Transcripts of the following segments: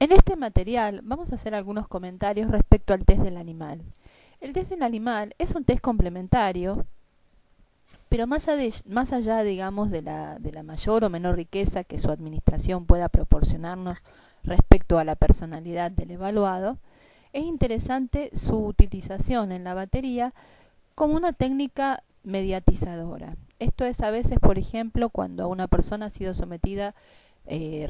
En este material vamos a hacer algunos comentarios respecto al test del animal. El test del animal es un test complementario, pero más allá, digamos, de la mayor o menor riqueza que su administración pueda proporcionarnos respecto a la personalidad del evaluado, es interesante su utilización en la batería como una técnica mediatizadora. Esto es a veces, por ejemplo, cuando una persona ha sido sometida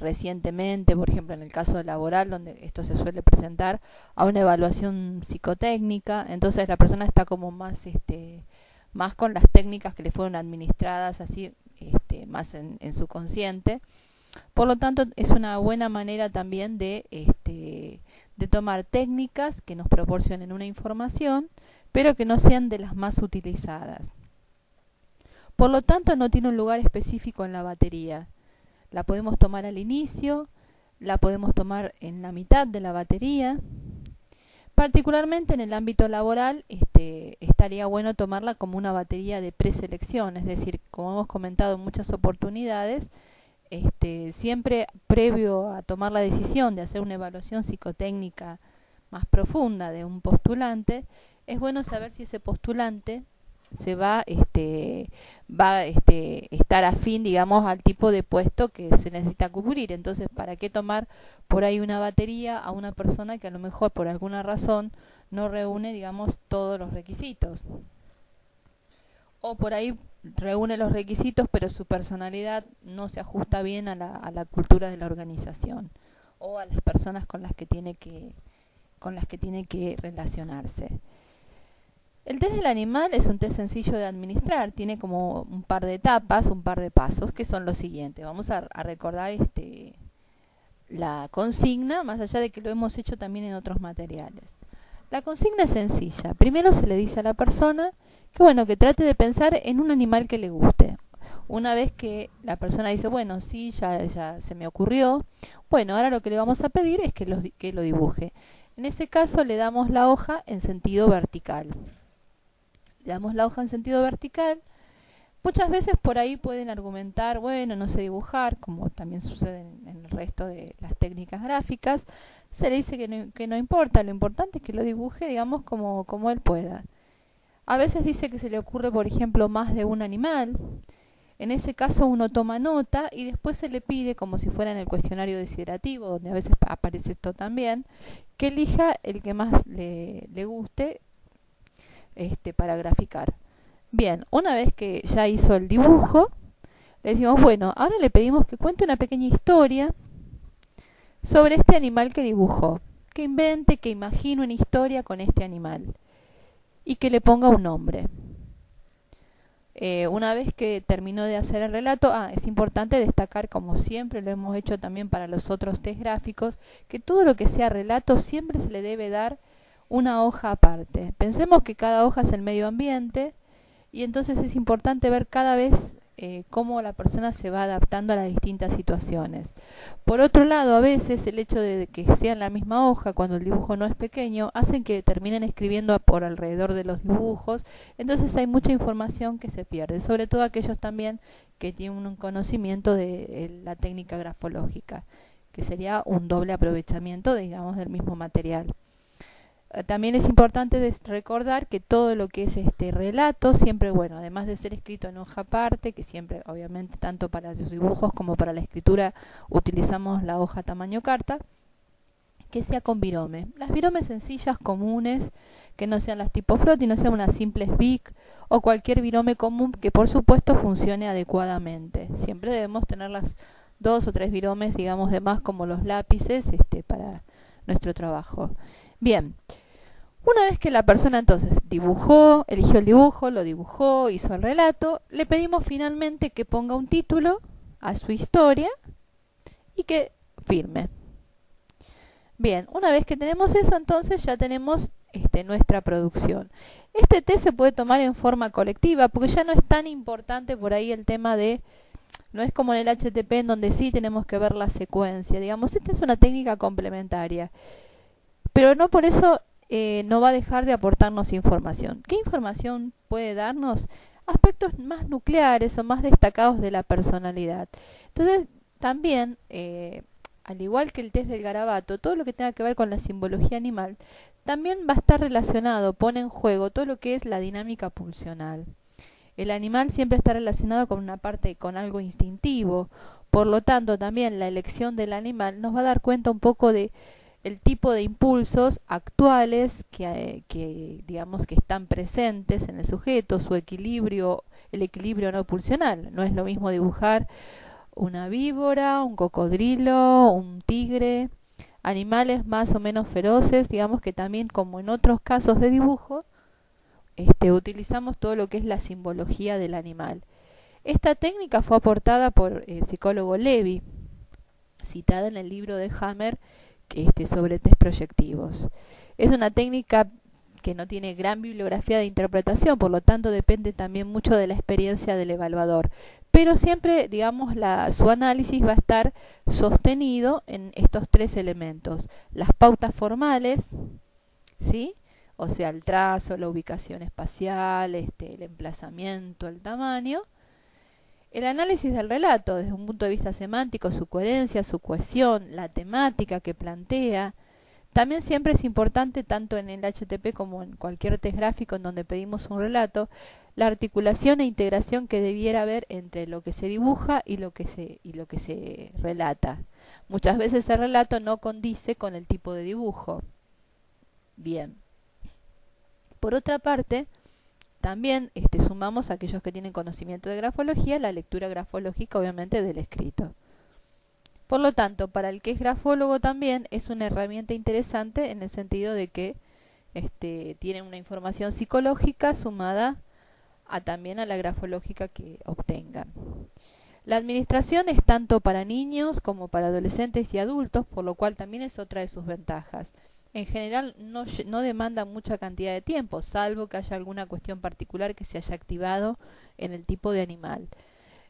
recientemente, por ejemplo en el caso laboral, donde esto se suele presentar a una evaluación psicotécnica, entonces la persona está como más con las técnicas que le fueron administradas así más en su consciente. Por lo tanto, es una buena manera también de tomar técnicas que nos proporcionen una información, pero que no sean de las más utilizadas. Por lo tanto, no tiene un lugar específico en la batería. La podemos tomar al inicio, la podemos tomar en la mitad de la batería. Particularmente en el ámbito laboral, estaría bueno tomarla como una batería de preselección, es decir, como hemos comentado en muchas oportunidades, siempre previo a tomar la decisión de hacer una evaluación psicotécnica más profunda de un postulante, es bueno saber si ese postulante se va estar afín, digamos, al tipo de puesto que se necesita cubrir. Entonces, ¿para qué tomar por ahí una batería a una persona que a lo mejor por alguna razón no reúne, digamos, todos los requisitos? O por ahí reúne los requisitos, pero su personalidad no se ajusta bien a la cultura de la organización o a las personas con las que tiene que relacionarse. El test del animal es un test sencillo de administrar, tiene como un par de etapas, un par de pasos, que son los siguientes. Vamos a recordar la consigna, más allá de que lo hemos hecho también en otros materiales. La consigna es sencilla. Primero se le dice a la persona que bueno, que trate de pensar en un animal que le guste. Una vez que la persona dice, bueno, sí, ya se me ocurrió, bueno, ahora lo que le vamos a pedir es que lo dibuje. En ese caso le damos la hoja en sentido vertical. Le damos la hoja en sentido vertical. Muchas veces por ahí pueden argumentar, bueno, no sé dibujar, como también sucede en el resto de las técnicas gráficas. Se le dice que no importa, lo importante es que lo dibuje, digamos, como él pueda. A veces dice que se le ocurre, por ejemplo, más de un animal. En ese caso uno toma nota y después se le pide, como si fuera en el cuestionario desiderativo, donde a veces aparece esto también, que elija el que más le guste para graficar. Bien, una vez que ya hizo el dibujo, le decimos, bueno, ahora le pedimos que cuente una pequeña historia sobre este animal que dibujó. Que invente, que imagine una historia con este animal y que le ponga un nombre. Una vez que terminó de hacer el relato, es importante destacar, como siempre lo hemos hecho también para los otros test gráficos, que todo lo que sea relato siempre se le debe dar una hoja aparte. Pensemos que cada hoja es el medio ambiente y entonces es importante ver cada vez cómo la persona se va adaptando a las distintas situaciones. Por otro lado, a veces el hecho de que sea en la misma hoja, cuando el dibujo no es pequeño, hacen que terminen escribiendo por alrededor de los dibujos, entonces hay mucha información que se pierde, sobre todo aquellos también que tienen un conocimiento de la técnica grafológica, que sería un doble aprovechamiento, digamos, del mismo material. También es importante recordar que todo lo que es este relato, siempre, bueno, además de ser escrito en hoja aparte, que siempre, obviamente, tanto para los dibujos como para la escritura, utilizamos la hoja tamaño carta, que sea con virome. Las viromes sencillas, comunes, que no sean las tipo float y no sean unas simples BIC o cualquier virome común que, por supuesto, funcione adecuadamente. Siempre debemos tener las 2 o 3 viromes, digamos, de más como los lápices para nuestro trabajo. Bien. Una vez que la persona entonces dibujó, eligió el dibujo, lo dibujó, hizo el relato, le pedimos finalmente que ponga un título a su historia y que firme. Bien, una vez que tenemos eso, entonces ya tenemos nuestra producción. Este test se puede tomar en forma colectiva porque ya no es tan importante por ahí el tema de, no es como en el HTP en donde sí tenemos que ver la secuencia. Digamos, esta es una técnica complementaria, pero no por eso no va a dejar de aportarnos información. ¿Qué información puede darnos? Aspectos más nucleares o más destacados de la personalidad. Entonces, también al igual que el test del garabato, todo lo que tenga que ver con la simbología animal, también va a estar relacionado, pone en juego todo lo que es la dinámica pulsional. El animal siempre está relacionado con una parte, con algo instintivo, por lo tanto también la elección del animal nos va a dar cuenta un poco de el tipo de impulsos actuales que digamos que están presentes en el sujeto, su equilibrio, el equilibrio no pulsional. No es lo mismo dibujar una víbora, un cocodrilo, un tigre, animales más o menos feroces, digamos que también como en otros casos de dibujo, utilizamos todo lo que es la simbología del animal. Esta técnica fue aportada por el psicólogo Levy, citada en el libro de Hammer sobre test proyectivos. Es una técnica que no tiene gran bibliografía de interpretación, por lo tanto depende también mucho de la experiencia del evaluador. Pero siempre, digamos, su análisis va a estar sostenido en estos tres elementos. Las pautas formales, ¿sí? O sea, el trazo, la ubicación espacial, el emplazamiento, el tamaño. El análisis del relato, desde un punto de vista semántico, su coherencia, su cohesión, la temática que plantea. También siempre es importante, tanto en el HTP como en cualquier test gráfico en donde pedimos un relato, la articulación e integración que debiera haber entre lo que se dibuja y lo que se relata. Muchas veces el relato no condice con el tipo de dibujo. Bien. Por otra parte, también sumamos a aquellos que tienen conocimiento de grafología, la lectura grafológica obviamente del escrito. Por lo tanto, para el que es grafólogo también es una herramienta interesante en el sentido de que tiene una información psicológica sumada también a la grafológica que obtengan. La administración es tanto para niños como para adolescentes y adultos, por lo cual también es otra de sus ventajas. En general no demanda mucha cantidad de tiempo, salvo que haya alguna cuestión particular que se haya activado en el tipo de animal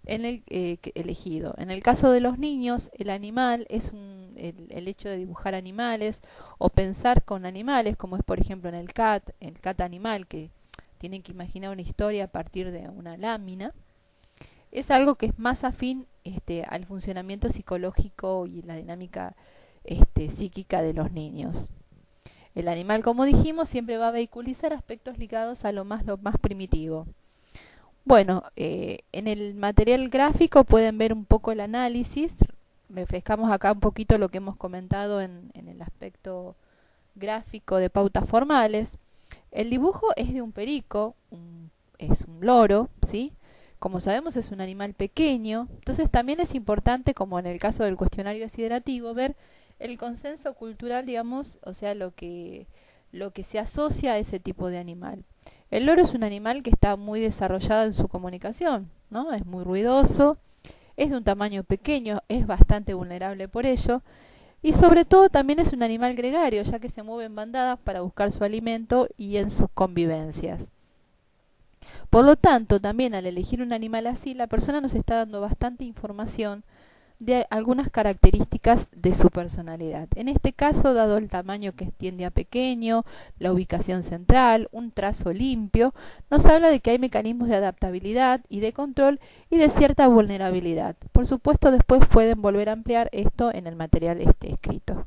elegido. En el caso de los niños, el animal es el hecho de dibujar animales o pensar con animales, como es por ejemplo en el cat animal, que tienen que imaginar una historia a partir de una lámina, es algo que es más afín al funcionamiento psicológico y la dinámica psíquica de los niños. El animal, como dijimos, siempre va a vehiculizar aspectos ligados a lo más primitivo. Bueno, en el material gráfico pueden ver un poco el análisis. Refrescamos acá un poquito lo que hemos comentado en el aspecto gráfico de pautas formales. El dibujo es de un perico, es un loro, ¿sí? Como sabemos es un animal pequeño, entonces también es importante, como en el caso del cuestionario desiderativo, ver el consenso cultural, digamos, o sea, lo que se asocia a ese tipo de animal. El loro es un animal que está muy desarrollado en su comunicación, ¿no? Es muy ruidoso, es de un tamaño pequeño, es bastante vulnerable por ello, y sobre todo también es un animal gregario, ya que se mueve en bandadas para buscar su alimento y en sus convivencias. Por lo tanto, también al elegir un animal así, la persona nos está dando bastante información de algunas características de su personalidad. En este caso, dado el tamaño que tiende a pequeño, la ubicación central, un trazo limpio, nos habla de que hay mecanismos de adaptabilidad y de control y de cierta vulnerabilidad. Por supuesto, después pueden volver a ampliar esto en el material escrito.